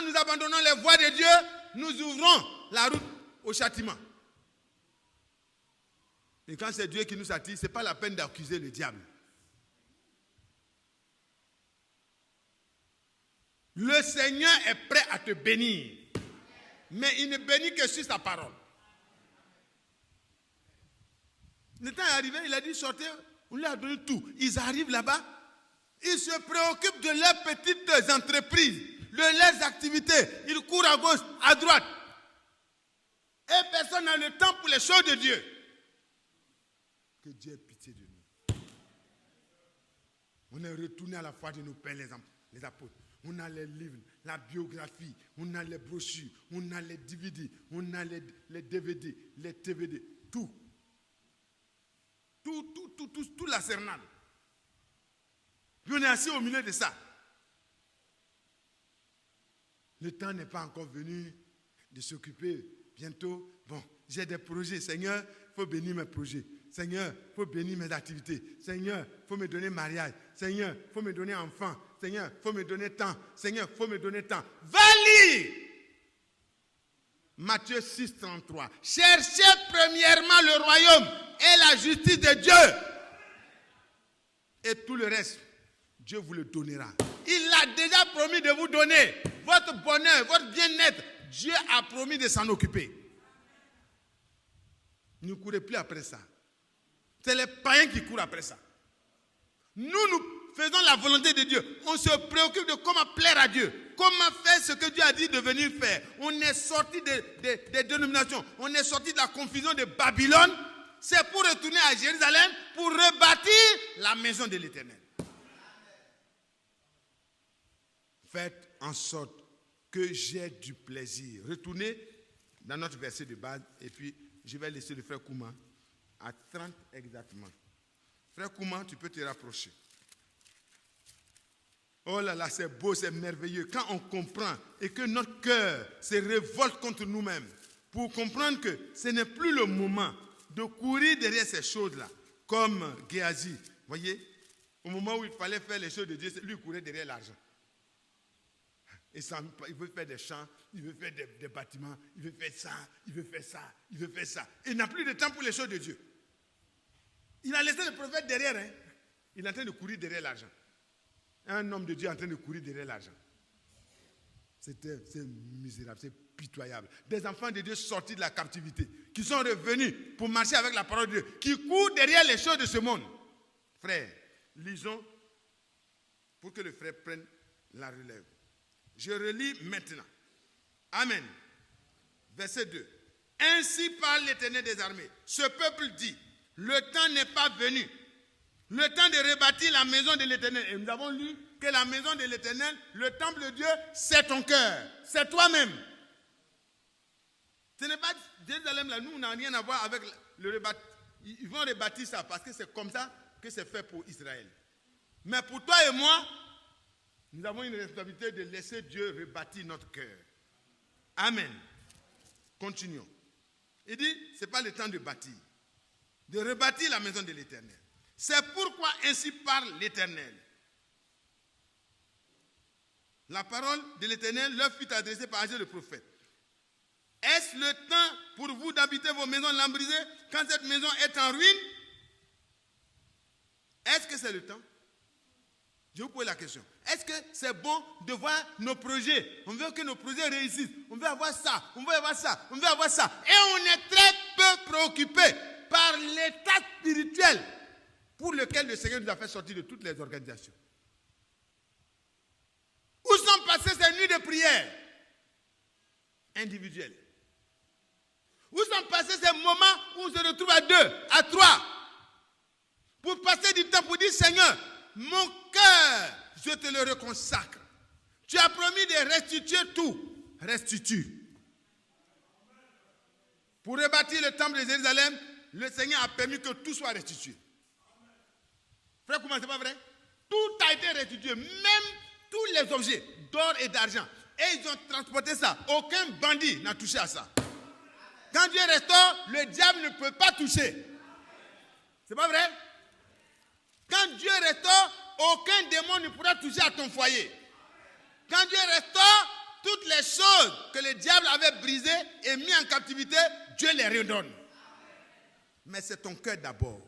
nous abandonnons les voies de Dieu, nous ouvrons la route au châtiment. Et quand c'est Dieu qui nous châtie, ce n'est pas la peine d'accuser le diable. Le Seigneur est prêt à te bénir. Mais il ne bénit que sur sa parole. Le temps est arrivé, il a dit sortez, on lui a donné tout. Ils arrivent là-bas, ils se préoccupent de leurs petites entreprises, de leurs activités. Ils courent à gauche, à droite. Et personne n'a le temps pour les choses de Dieu. Que Dieu ait pitié de nous. On est retourné à la foi de nos pères, les apôtres. On a les livres, la biographie, on a les brochures, on a les DVD, on a les DVD, les TVD, tout. Tout l'arsenal. Puis on est assis au milieu de ça. Le temps n'est pas encore venu de s'occuper. Bientôt, bon, j'ai des projets. Seigneur, il faut bénir mes projets. Seigneur, il faut bénir mes activités. Seigneur, il faut me donner mariage. Seigneur, il faut me donner enfant. Seigneur, il faut me donner temps. Seigneur, il faut me donner temps. Va lire Matthieu 6, 33. Cherchez premièrement le royaume et la justice de Dieu. Et tout le reste, Dieu vous le donnera. Il a déjà promis de vous donner votre bonheur, votre bien-être. Dieu a promis de s'en occuper. Ne courez plus après ça. C'est les païens qui courent après ça. Nous faisons la volonté de Dieu. On se préoccupe de comment plaire à Dieu. Comment faire ce que Dieu a dit de venir faire. On est sorti des dénominations. On est sorti de la confusion de Babylone. C'est pour retourner à Jérusalem, pour rebâtir la maison de l'Éternel. Faites en sorte que j'ai du plaisir. Retournez dans notre verset de base et puis je vais laisser le frère Kouma à 30 exactement. Frère Kouma, tu peux te rapprocher. Oh là là, c'est beau, c'est merveilleux. Quand on comprend et que notre cœur se révolte contre nous-mêmes pour comprendre que ce n'est plus le moment de courir derrière ces choses-là, comme Géasi. Voyez, au moment où il fallait faire les choses de Dieu, lui courait derrière l'argent. Et ça, il veut faire des champs, il veut faire des bâtiments, il veut faire ça, il veut faire ça, il veut faire ça. Il n'a plus de temps pour les choses de Dieu. Il a laissé le prophète derrière. Hein. Il est en train de courir derrière l'argent. Un homme de Dieu est en train de courir derrière l'argent. C'est misérable, c'est pitoyable. Des enfants de Dieu sortis de la captivité, qui sont revenus pour marcher avec la parole de Dieu, qui courent derrière les choses de ce monde. Frère, lisons pour que le frère prenne la relève. Je relis maintenant. Amen. Verset 2. Ainsi parle l'Éternel des armées. Ce peuple dit, le temps n'est pas venu. Le temps de rebâtir la maison de l'Éternel. Et nous avons lu que la maison de l'Éternel, le temple de Dieu, c'est ton cœur. C'est toi-même. Ce n'est pas Jérusalem là, nous, on n'a rien à voir avec le rebâtir. Ils vont rebâtir ça parce que c'est comme ça que c'est fait pour Israël. Mais pour toi et moi, nous avons une responsabilité de laisser Dieu rebâtir notre cœur. Amen. Continuons. Il dit, ce n'est pas le temps de bâtir. De rebâtir la maison de l'Éternel. C'est pourquoi ainsi parle l'Éternel. La parole de l'Éternel leur fut adressée par Agé le prophète. Est-ce le temps pour vous d'habiter vos maisons lambrisées quand cette maison est en ruine? Est-ce que c'est le temps? Je vous pose la question. Est-ce que c'est bon de voir nos projets? On veut que nos projets réussissent. On veut avoir ça, on veut avoir ça, on veut avoir ça. Et on est très peu préoccupé par l'état spirituel pour lequel le Seigneur nous a fait sortir de toutes les organisations. Où sont passées ces nuits de prière individuelles? Où sont passés ces moments où on se retrouve à 2, à 3 pour passer du temps pour dire Seigneur, mon cœur, je te le reconsacre. Tu as promis de restituer tout. Restitue. Pour rebâtir le temple de Jérusalem, le Seigneur a permis que tout soit restitué. Frère, comment c'est pas vrai? Tout a été restitué, même tous les objets d'or et d'argent. Et ils ont transporté ça. Aucun bandit n'a touché à ça. Quand Dieu restaure, le diable ne peut pas toucher. C'est pas vrai? Quand Dieu restaure, aucun démon ne pourra toucher à ton foyer. Quand Dieu restaure, toutes les choses que le diable avait brisées et mis en captivité, Dieu les redonne. Mais c'est ton cœur d'abord.